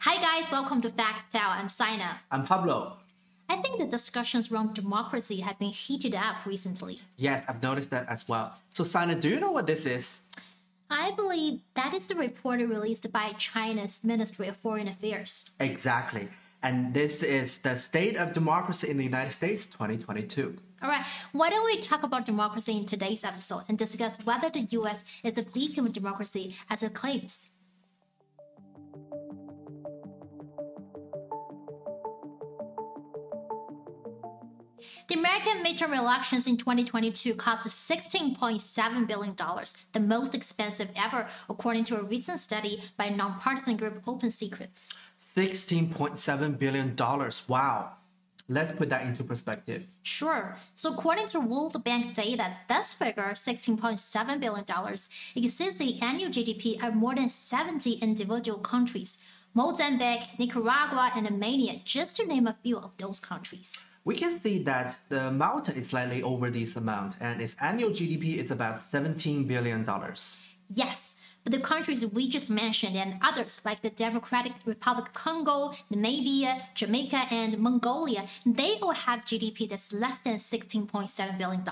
Hi guys, welcome to Facts Tell. I'm Sina. I'm Pablo. I think the discussions around democracy have been heated up recently. Yes, I've noticed that as well. So, Sana, do you know what this is? I believe that is the report released by China's Ministry of Foreign Affairs. Exactly. And this is the State of Democracy in the United States 2022. All right, why don't we talk about democracy in today's episode and discuss whether the US is a beacon of democracy as it claims? The American midterm elections in 2022 cost $16.7 billion, the most expensive ever, according to a recent study by nonpartisan group Open Secrets. $16.7 billion. Wow. Let's put that into perspective. Sure. So according to World Bank data, this figure, $16.7 billion, exceeds the annual GDP of more than 70 individual countries. Mozambique, Nicaragua, and Armenia, just to name a few of those countries. We can see that the Malta is slightly over this amount, and its annual GDP is about $17 billion. Yes, but the countries we just mentioned and others like the Democratic Republic of Congo, Namibia, Jamaica, and Mongolia, they all have GDP that's less than $16.7 billion.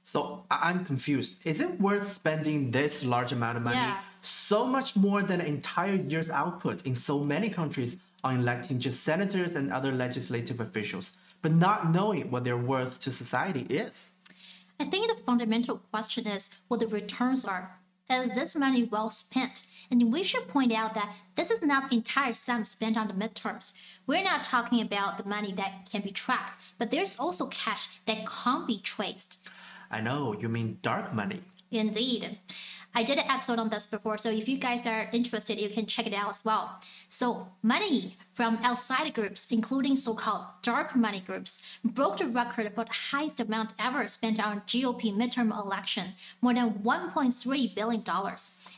So I'm confused. Is it worth spending this large amount of money, so much more than an entire year's output in so many countries, on electing just senators and other legislative officials, but not knowing what their worth to society is? I think the fundamental question is what the returns are. Is this money well spent? And we should point out that this is not the entire sum spent on the midterms. We're not talking about the money that can be tracked, but there's also cash that can't be traced. I know, you mean dark money. Indeed. I did an episode on this before, so if you guys are interested, you can check it out as well. So money from outside groups, including so-called dark money groups, broke the record for the highest amount ever spent on GOP midterm election, more than $1.3 billion.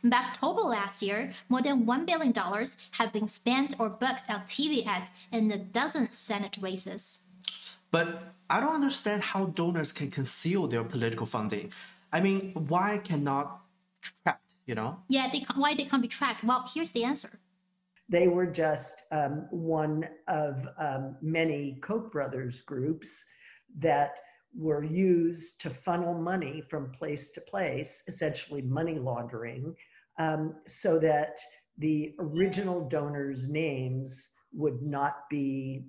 In October last year, more than $1 billion have been spent or booked on TV ads in a dozen Senate races. But I don't understand how donors can conceal their political funding. I mean, why cannot tracked, Yeah, why they can't be tracked? Well, here's the answer. They were just one of many Koch brothers groups that were used to funnel money from place to place, essentially money laundering, so that the original donors' names would not be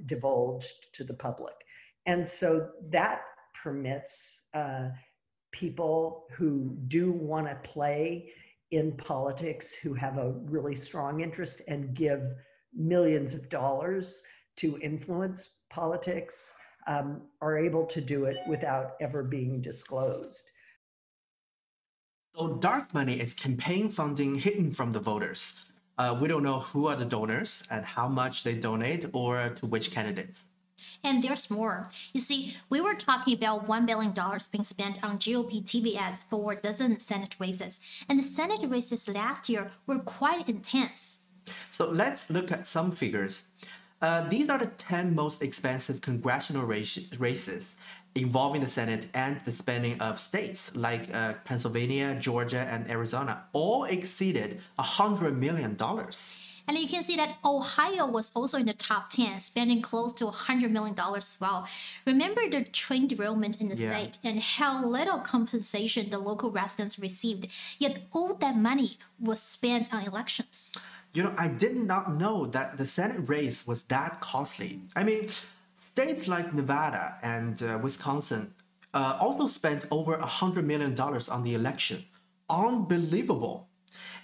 divulged to the public. And so that permits people who do want to play in politics, who have a really strong interest and give millions of dollars to influence politics, are able to do it without ever being disclosed. So dark money is campaign funding hidden from the voters. We don't know who are the donors and how much they donate or to which candidates. And there's more. You see, we were talking about $1 billion being spent on GOP TV ads for a dozen Senate races. And the Senate races last year were quite intense. So let's look at some figures. These are the 10 most expensive congressional races involving the Senate and the spending of states like Pennsylvania, Georgia, and Arizona, all exceeded $100 million. And you can see that Ohio was also in the top 10, spending close to $100 million as well. Remember the train derailment in the state and how little compensation the local residents received, yet all that money was spent on elections. I did not know that the Senate race was that costly. I mean, states like Nevada and Wisconsin also spent over $100 million on the election. Unbelievable.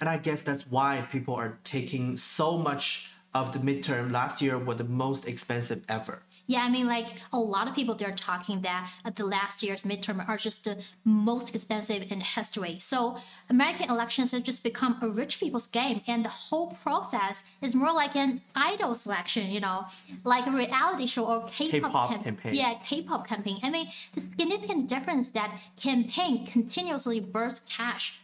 And I guess that's why people are taking so much of the midterm last year were the most expensive ever. Yeah, I mean, a lot of people, they're talking that the last year's midterm are just the most expensive in history. So American elections have just become a rich people's game. And the whole process is more like an idol selection, like a reality show or K-pop campaign. Yeah, K-pop campaign. I mean, the significant difference that campaign continuously bursts cash.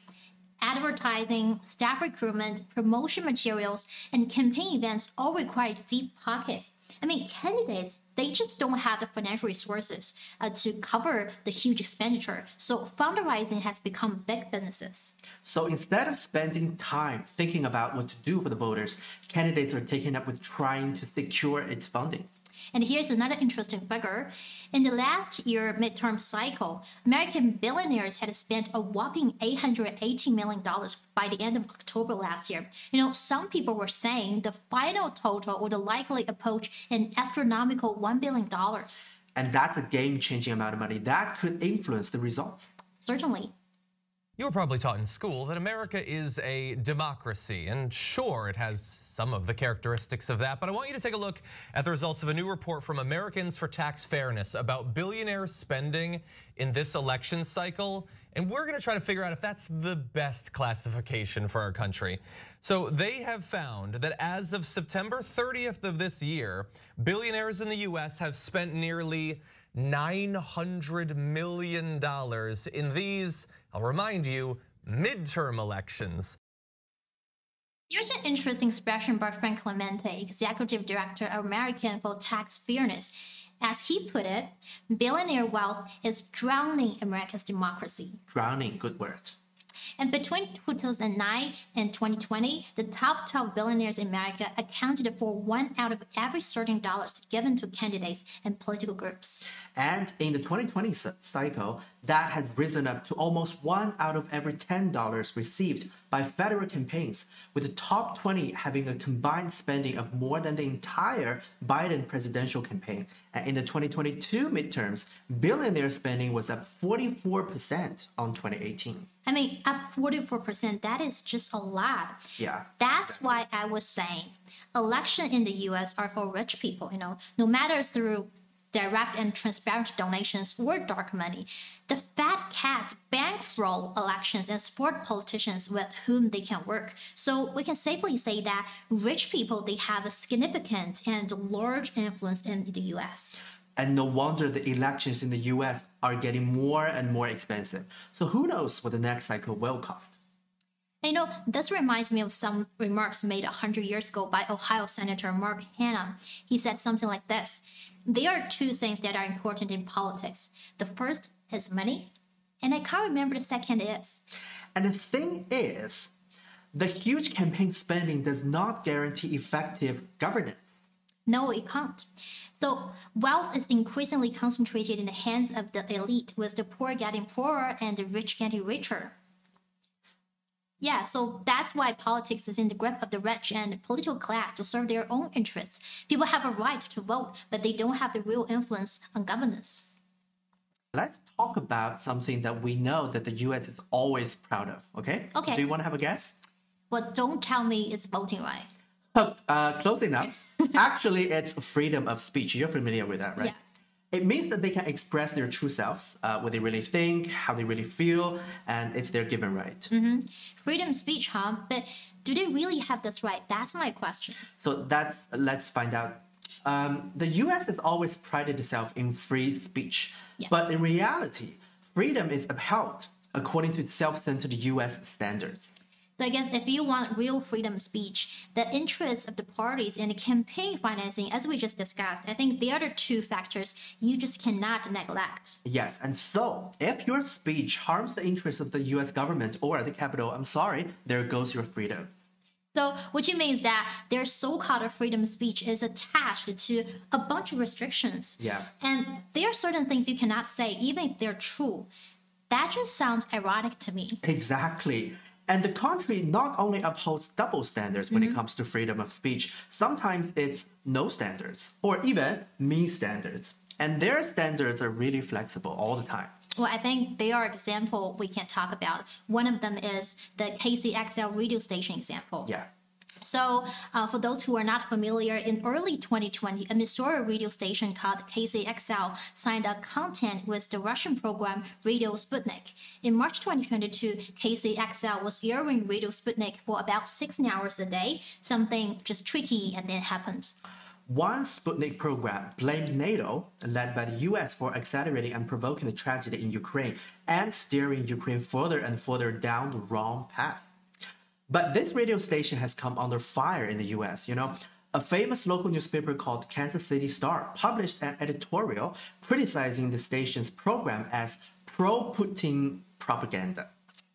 Advertising, staff recruitment, promotion materials, and campaign events all require deep pockets. I mean, candidates, they just don't have the financial resources to cover the huge expenditure. So fundraising has become big businesses. So instead of spending time thinking about what to do for the voters, candidates are taken up with trying to secure its funding. And here's another interesting figure. In the last year midterm cycle, American billionaires had spent a whopping $880 million by the end of October last year. You know, some people were saying the final total would likely approach an astronomical $1 billion. And that's a game-changing amount of money that could influence the results. Certainly. You were probably taught in school that America is a democracy, and sure, it has some of the characteristics of that, but I want you to take a look at the results of a new report from Americans for Tax Fairness about billionaires' spending in this election cycle, and we're gonna try to figure out if that's the best classification for our country. So they have found that as of September 30th of this year, billionaires in the US have spent nearly $900 million in these, I'll remind you, midterm elections. Here's an interesting expression by Frank Clemente, Executive Director of American for Tax Fairness. As he put it, billionaire wealth is drowning America's democracy. Drowning, good word. And between 2009 and 2020, the top 12 billionaires in America accounted for 1 out of every $13 given to candidates and political groups. And in the 2020 cycle, that has risen up to almost 1 out of every $10 received by federal campaigns, with the top 20 having a combined spending of more than the entire Biden presidential campaign. And in the 2022 midterms, billionaire spending was up 44% on 2018. I mean, up 44%, that is just a lot. Yeah. That's why I was saying elections in the US are for rich people, no matter through direct and transparent donations or dark money. The fat cats bankroll elections and support politicians with whom they can work. So we can safely say that rich people, they have a significant and large influence in the US. And no wonder the elections in the US are getting more and more expensive. So who knows what the next cycle will cost? This reminds me of some remarks made 100 years ago by Ohio Senator Mark Hanna. He said something like this: there are two things that are important in politics. The first is money, and I can't remember the second is. And the thing is, the huge campaign spending does not guarantee effective governance. No, it can't. So wealth is increasingly concentrated in the hands of the elite, with the poor getting poorer and the rich getting richer. Yeah, so that's why politics is in the grip of the rich and political class to serve their own interests. People have a right to vote, but they don't have the real influence on governance. Let's talk about something that we know that the US is always proud of, okay? Okay. So do you want to have a guess? Well, don't tell me it's voting right. Close enough. Actually, it's freedom of speech. You're familiar with that, right? Yeah. It means that they can express their true selves, what they really think, how they really feel, and it's their given right. Freedom of speech, huh? But do they really have this right? That's my question. So let's find out. The US has always prided itself in free speech, Yeah. but in reality, freedom is upheld according to self-centered US standards. So I guess if you want real freedom of speech, the interests of the parties and the campaign financing, as we just discussed, I think they are the two factors you just cannot neglect. Yes, and so if your speech harms the interests of the US government or the Capitol, I'm sorry, there goes your freedom. So what you mean is that their so-called freedom of speech is attached to a bunch of restrictions. Yeah. And there are certain things you cannot say, even if they're true. That just sounds ironic to me. Exactly. And the country not only upholds double standards when it comes to freedom of speech, sometimes it's no standards or even me standards. And their standards are really flexible all the time. Well, I think there are examples we can talk about. One of them is the KCXL radio station example. Yeah. So for those who are not familiar, in early 2020, a Missouri radio station called KCXL signed a content with the Russian program Radio Sputnik. In March 2022, KCXL was airing Radio Sputnik for about 16 hours a day. Something just tricky and then happened. One Sputnik program blamed NATO, led by the US, for accelerating and provoking the tragedy in Ukraine and steering Ukraine further and further down the wrong path. But this radio station has come under fire in the US. A famous local newspaper called Kansas City Star published an editorial criticizing the station's program as pro-Putin propaganda.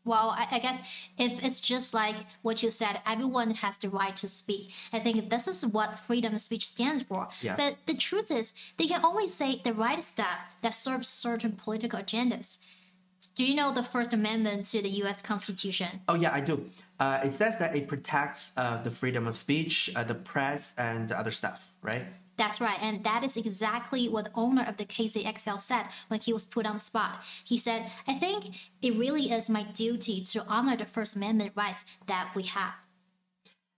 Well, I guess if it's just like what you said, everyone has the right to speak. I think this is what freedom of speech stands for. Yeah. But the truth is, they can only say the right stuff that serves certain political agendas. Do you know the First Amendment to the U.S. Constitution? Oh, yeah, I do. It says that it protects the freedom of speech, the press, and other stuff, right? That's right, and that is exactly what the owner of the KCXL said when he was put on the spot. He said, I think it really is my duty to honor the First Amendment rights that we have.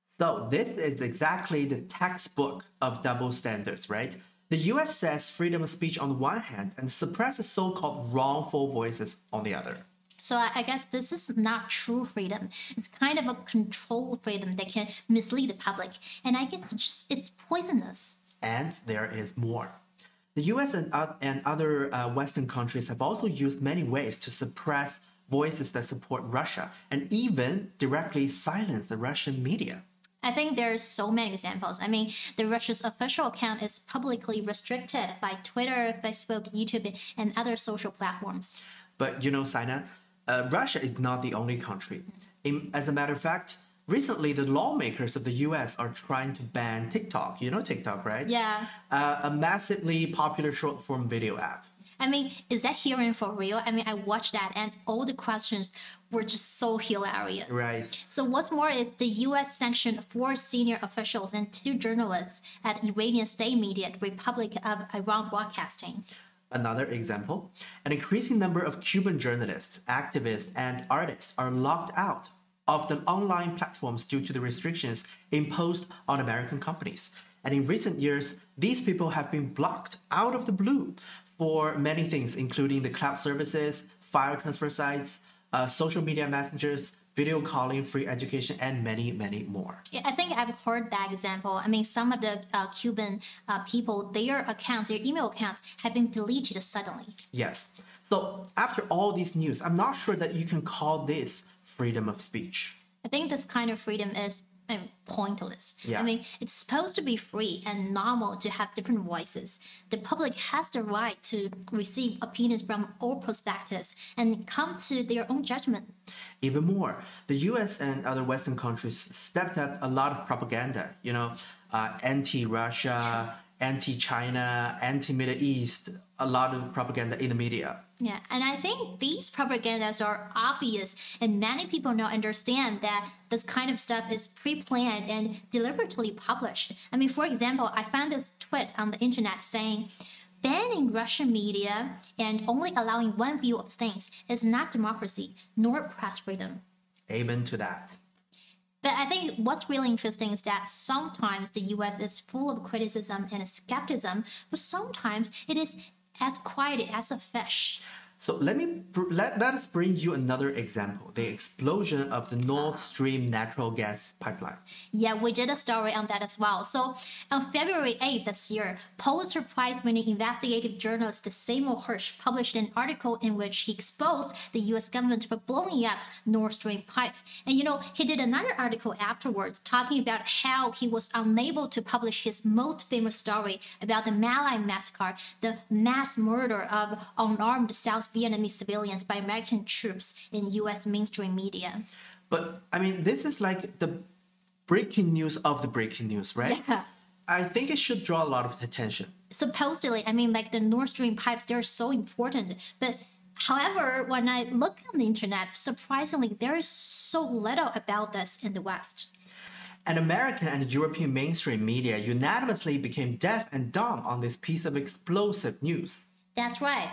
So this is exactly the textbook of double standards, right? The US says freedom of speech on the one hand and suppresses so-called wrongful voices on the other. So I guess this is not true freedom. It's kind of a controlled freedom that can mislead the public. And I guess it's poisonous. And there is more. The US and other Western countries have also used many ways to suppress voices that support Russia and even directly silence the Russian media. I think there's so many examples. I mean, the Russia's official account is publicly restricted by Twitter, Facebook, YouTube, and other social platforms. But Sina, Russia is not the only country. As a matter of fact, recently the lawmakers of the US are trying to ban TikTok. You know TikTok, right? Yeah. A massively popular short-form video app. I mean, is that hearing for real? I mean, I watched that and all the questions were just so hilarious. Right. So what's more is the U.S. sanctioned 4 senior officials and 2 journalists at Iranian state media, Republic of Iran Broadcasting. Another example, an increasing number of Cuban journalists, activists, and artists are locked out of the online platforms due to the restrictions imposed on American companies. And in recent years, these people have been blocked out of the blue for many things, including the cloud services, file transfer sites, social media messengers, video calling, free education, and many, many more. Yeah, I think I've heard that example. I mean, some of the Cuban people, their email accounts have been deleted suddenly. Yes. So after all these news, I'm not sure that you can call this freedom of speech. I think this kind of freedom is pointless. Yeah. I mean, it's supposed to be free and normal to have different voices. The public has the right to receive opinions from all perspectives and come to their own judgment. Even more, the US and other Western countries stepped up a lot of propaganda, anti-Russia, anti-China, anti-Middle East, a lot of propaganda in the media. Yeah, and I think these propagandas are obvious, and many people now understand that this kind of stuff is pre-planned and deliberately published. I mean, for example, I found this tweet on the internet saying, banning Russian media and only allowing one view of things is not democracy, nor press freedom. Amen to that. But I think what's really interesting is that sometimes the US is full of criticism and skepticism, but sometimes it is as quiet as a fish. So let us bring you another example, the explosion of the Nord Stream natural gas pipeline. Yeah, we did a story on that as well. So on February 8th this year, Pulitzer Prize-winning investigative journalist Seymour Hersh published an article in which he exposed the U.S. government for blowing up Nord Stream pipes. And he did another article afterwards talking about how he was unable to publish his most famous story about the My Lai massacre, the mass murder of unarmed South Vietnamese civilians by American troops in U.S. mainstream media. But, I mean, this is like the breaking news of the breaking news, right? Yeah. I think it should draw a lot of attention. Supposedly, I mean, like the Nord Stream pipes, they're so important. But however, when I look on the internet, surprisingly, there is so little about this in the West. And American and European mainstream media unanimously became deaf and dumb on this piece of explosive news. That's right.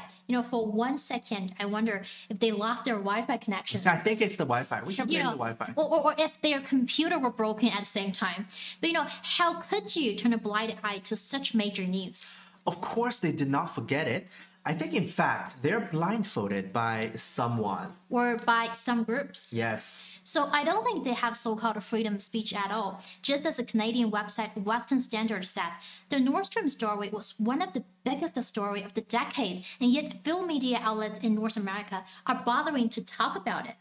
For 1 second, I wonder if they lost their Wi-Fi connection. I think it's the Wi-Fi. We can blame the Wi-Fi. Or if their computer were broken at the same time. But how could you turn a blind eye to such major news? Of course, they did not forget it. I think, in fact, they're blindfolded by someone. Or by some groups. Yes. So I don't think they have so-called freedom of speech at all. Just as a Canadian website Western Standard said, the Nord Stream story was one of the biggest story of the decade, and yet few media outlets in North America are bothering to talk about it.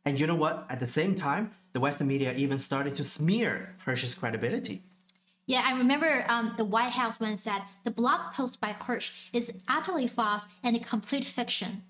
And you know what? At the same time, the Western media even started to smear Hirsch's credibility. Yeah, I remember the White House once said the blog post by Hirsch is utterly false and a complete fiction.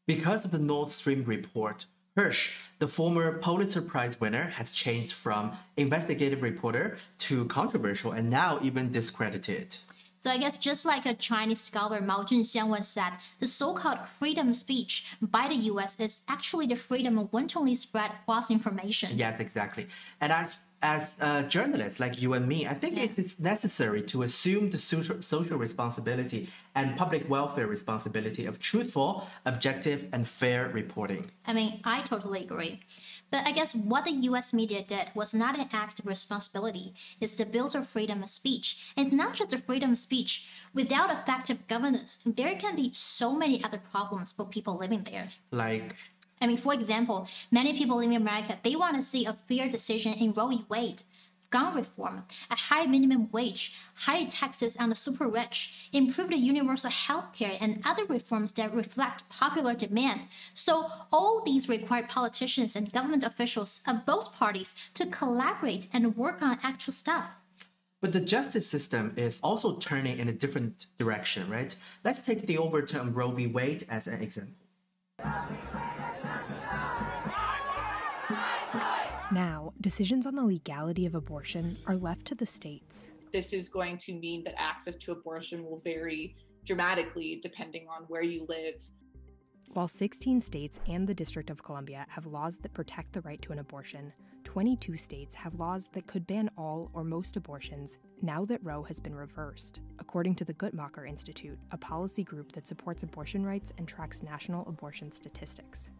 Because of the Nord Stream report, Hirsch, the former Pulitzer Prize winner, has changed from investigative reporter to controversial and now even discredited. So I guess just like a Chinese scholar Mao Zedong once said, the so-called freedom of speech by the U.S. is actually the freedom of wantonly spread false information. Yes, exactly. And as journalists like you and me, I think it's necessary to assume the social responsibility and public welfare responsibility of truthful, objective, and fair reporting. I mean, I totally agree. But I guess what the US media did was not an act of responsibility. It's the Bills of Freedom of Speech. And it's not just the freedom of speech. Without effective governance, there can be so many other problems for people living there. Like, I mean, for example, many people living in America, they want to see a fair decision in Roe v. Wade, gun reform, a high minimum wage, higher taxes on the super rich, improved universal health care, and other reforms that reflect popular demand. So all these require politicians and government officials of both parties to collaborate and work on actual stuff. but the justice system is also turning in a different direction, right? Let's take the overturn of Roe v. Wade as an example. Now, decisions on the legality of abortion are left to the states. This is going to mean that access to abortion will vary dramatically depending on where you live. While 16 states and the District of Columbia have laws that protect the right to an abortion, 22 states have laws that could ban all or most abortions now that Roe has been reversed, according to the Guttmacher Institute, a policy group that supports abortion rights and tracks national abortion statistics.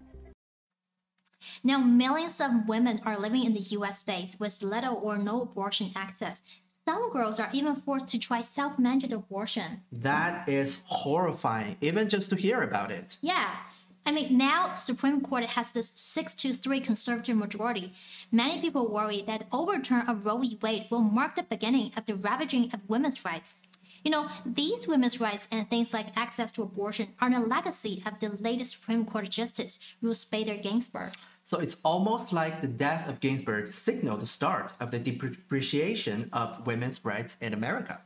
Now, millions of women are living in the US states with little or no abortion access. Some girls are even forced to try self-managed abortion. That is horrifying, even just to hear about it. Yeah. I mean, now the Supreme Court has this 6-3 conservative majority. Many people worry that overturn of Roe v. Wade will mark the beginning of the ravaging of women's rights. You know, these women's rights and things like access to abortion are the legacy of the latest Supreme Court Justice, Ruth Bader Ginsburg. So it's almost like the death of Ginsburg signaled the start of the depreciation of women's rights in America.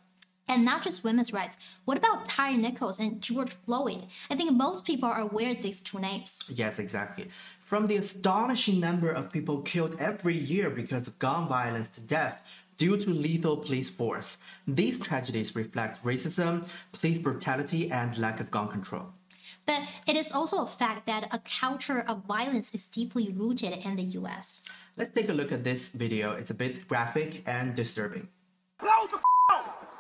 And not just women's rights. What about Tyre Nichols and George Floyd? I think most people are aware of these two names. Yes, exactly. From the astonishing number of people killed every year because of gun violence to death due to lethal police force, these tragedies reflect racism, police brutality, and lack of gun control. But it is also a fact that a culture of violence is deeply rooted in the US. Let's take a look at this video. It's a bit graphic and disturbing. Close the up!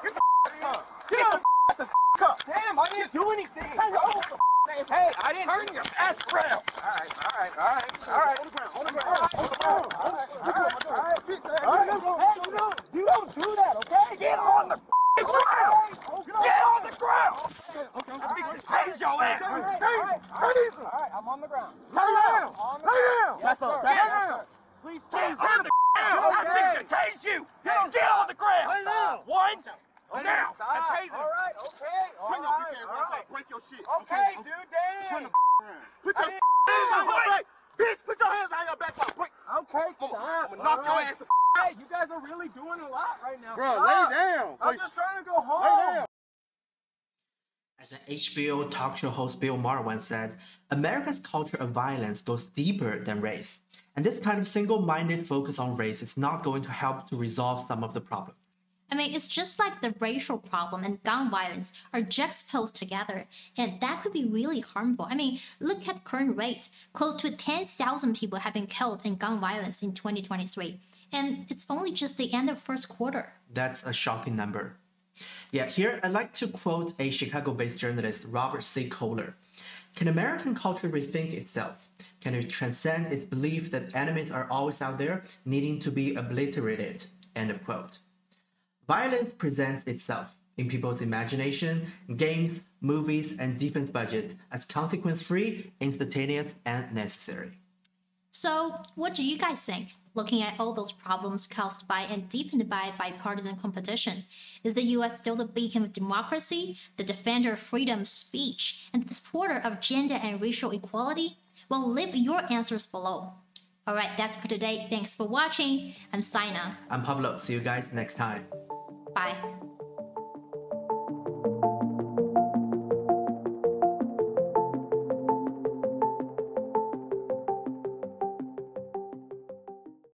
Get the up! Get the up! Damn, I didn't do anything! Hey, I didn't turn your ass around! Alright. On the ground. Alright. You don't do that, okay? Get on the ground! Get on the ground! Okay. Tase your ass! Tase him! Alright, I'm on the ground. Lay down! That's all. Get down! Please tase the I'm fixing to tase you! Get on the ground! Lay down! One! Now! I'm tasing! Alright, okay. Alright. Break your shit. Okay, dude, damn! Put your hands on your back! Bitch, put your hands on your back! Okay, stop. I'm gonna knock your ass the Hey, you guys are really doing a lot right now. Bro, lay down! I'm just trying to go home. Lay down! As an HBO talk show host Bill Maher once said, America's culture of violence goes deeper than race. And this kind of single-minded focus on race is not going to help to resolve some of the problems. I mean, it's just like the racial problem and gun violence are juxtaposed together, and that could be really harmful. I mean, look at current rate. Close to 10,000 people have been killed in gun violence in 2023, and it's only just the end of first quarter. That's a shocking number. Yeah, here I'd like to quote a Chicago-based journalist, Robert C. Kohler. Can American culture rethink itself? Can it transcend its belief that enemies are always out there, needing to be obliterated? End of quote. Violence presents itself. in people's imagination, games, movies, and defense budget as consequence-free, instantaneous, and necessary. So, what do you guys think? Looking at all those problems caused by and deepened by bipartisan competition, is the US still the beacon of democracy, the defender of freedom, speech, and the supporter of gender and racial equality? Well, leave your answers below. Alright, that's for today. Thanks for watching. I'm Sina. I'm Pablo. See you guys next time. Bye.